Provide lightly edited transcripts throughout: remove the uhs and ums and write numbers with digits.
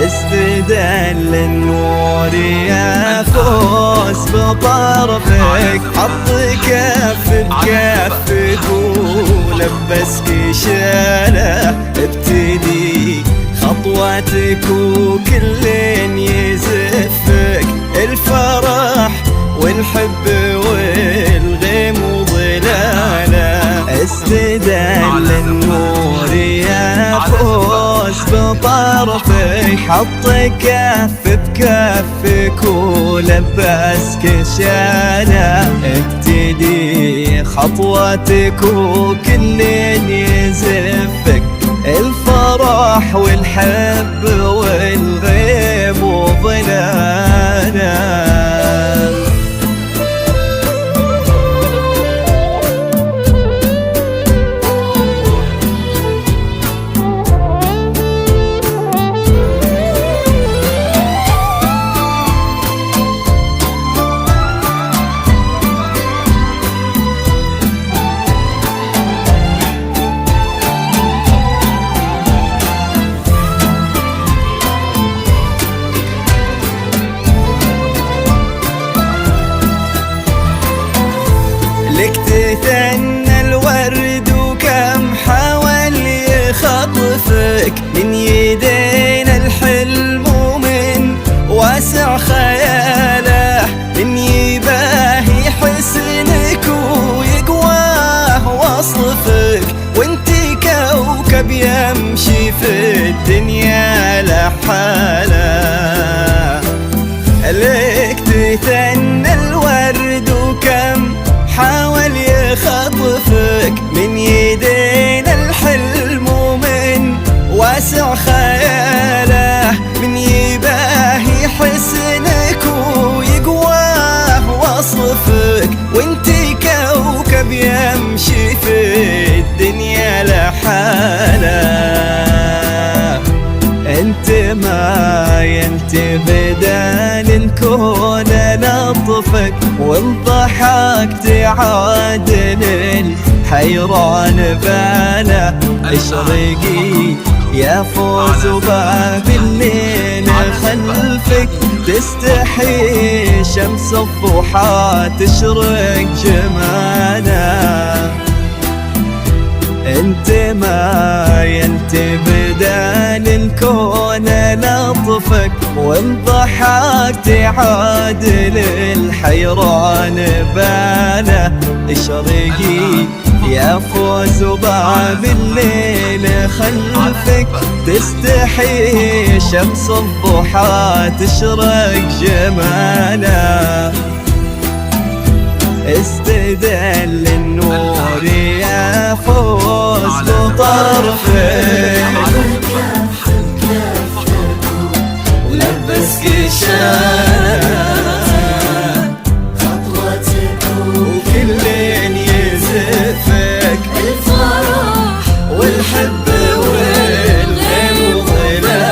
استدل النور يفوز بطرفك، حط كف بكفك ولبسك شاله، ابتدي خطواتك وكل يزفك، الفرح والحب والغيم وظلاله. استدل النور يفوز بطرفك، حط كف بكفك ولبسك شاله، ابتدي خطواتك وكل يزفك، الفرح والحب والغيب وظلاله. لك تثنى الورد وكم حاول يخطفك، من يدينا الحلم ومن واسع خياله، من يباهي حسنك ويقواه وصفك، وانتي كوكب يمشي في الدنيا لحاله. لك تثنى الورد وكم حاول يخطفك، من يدينا الحلم ومن واسع خياله، من يباهي حسنك ويقواه وصفك، وانتي كوكب يمشي في الدنيا لحاله. انت ما ينتبدان نكون لطفك، وان ضحكت عادل الحيران باله، اشرقي يا فوز وباب الليل خلفك، تستحي شمس الضحى تشرق جماله. انت ما ينتبدان الكون لطفك، وان ضحكت عادل الحيران باله، اشرقي يا فوز وباب الليل خلفك، تستحي شمس الضحى تشرق جماله. استدل النور يا فوز بطرفك، ولبسك شاله، خطوتك وكل يزفك، الفرح والحب والغيم وظلاله.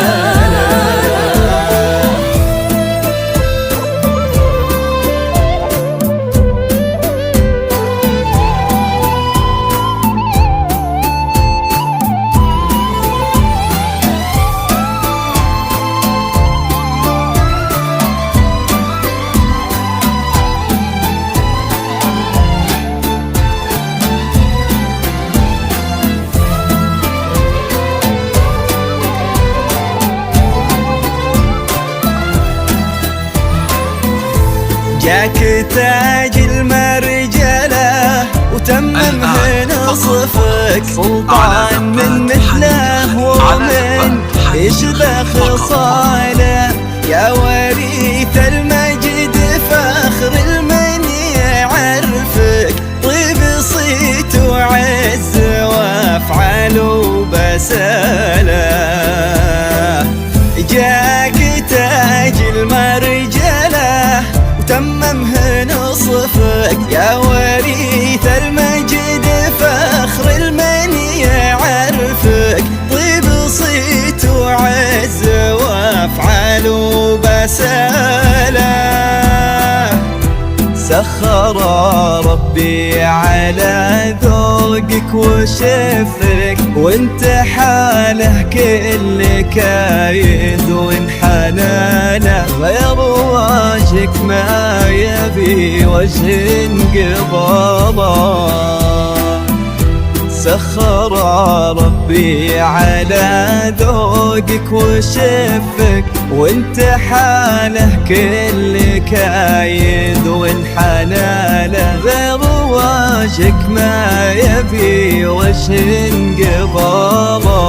جاك تاج المرجله وتممه نصفك سلطان من مثله ومن يشبه خصاله يا وريث المجد فخر المن يعرفك طيب صيت وعز وافعال وبساله جاك تاج المرجله وتممه نصفك يا وريث المجد فخر المن يعرفك طيب صيت وعز وافعال وبساله سخر ربي على ذوقك وشفك وانت حاله كل كايد وانحنى له غير وجهك ما يبي وجه انقبضه سخر ربي على ذوقك وشفك وانت حاله كل كايد وانحنى له غير وجهك ما يبي وجه انقبضه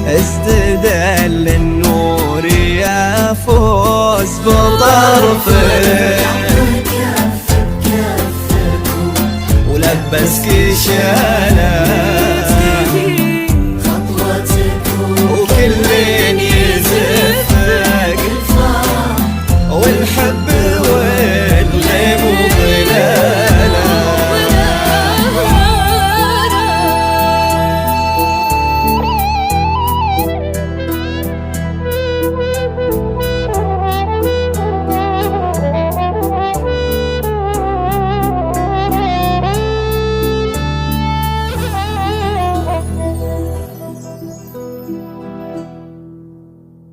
استدل النور يفوز بطرفك ولبسك شاله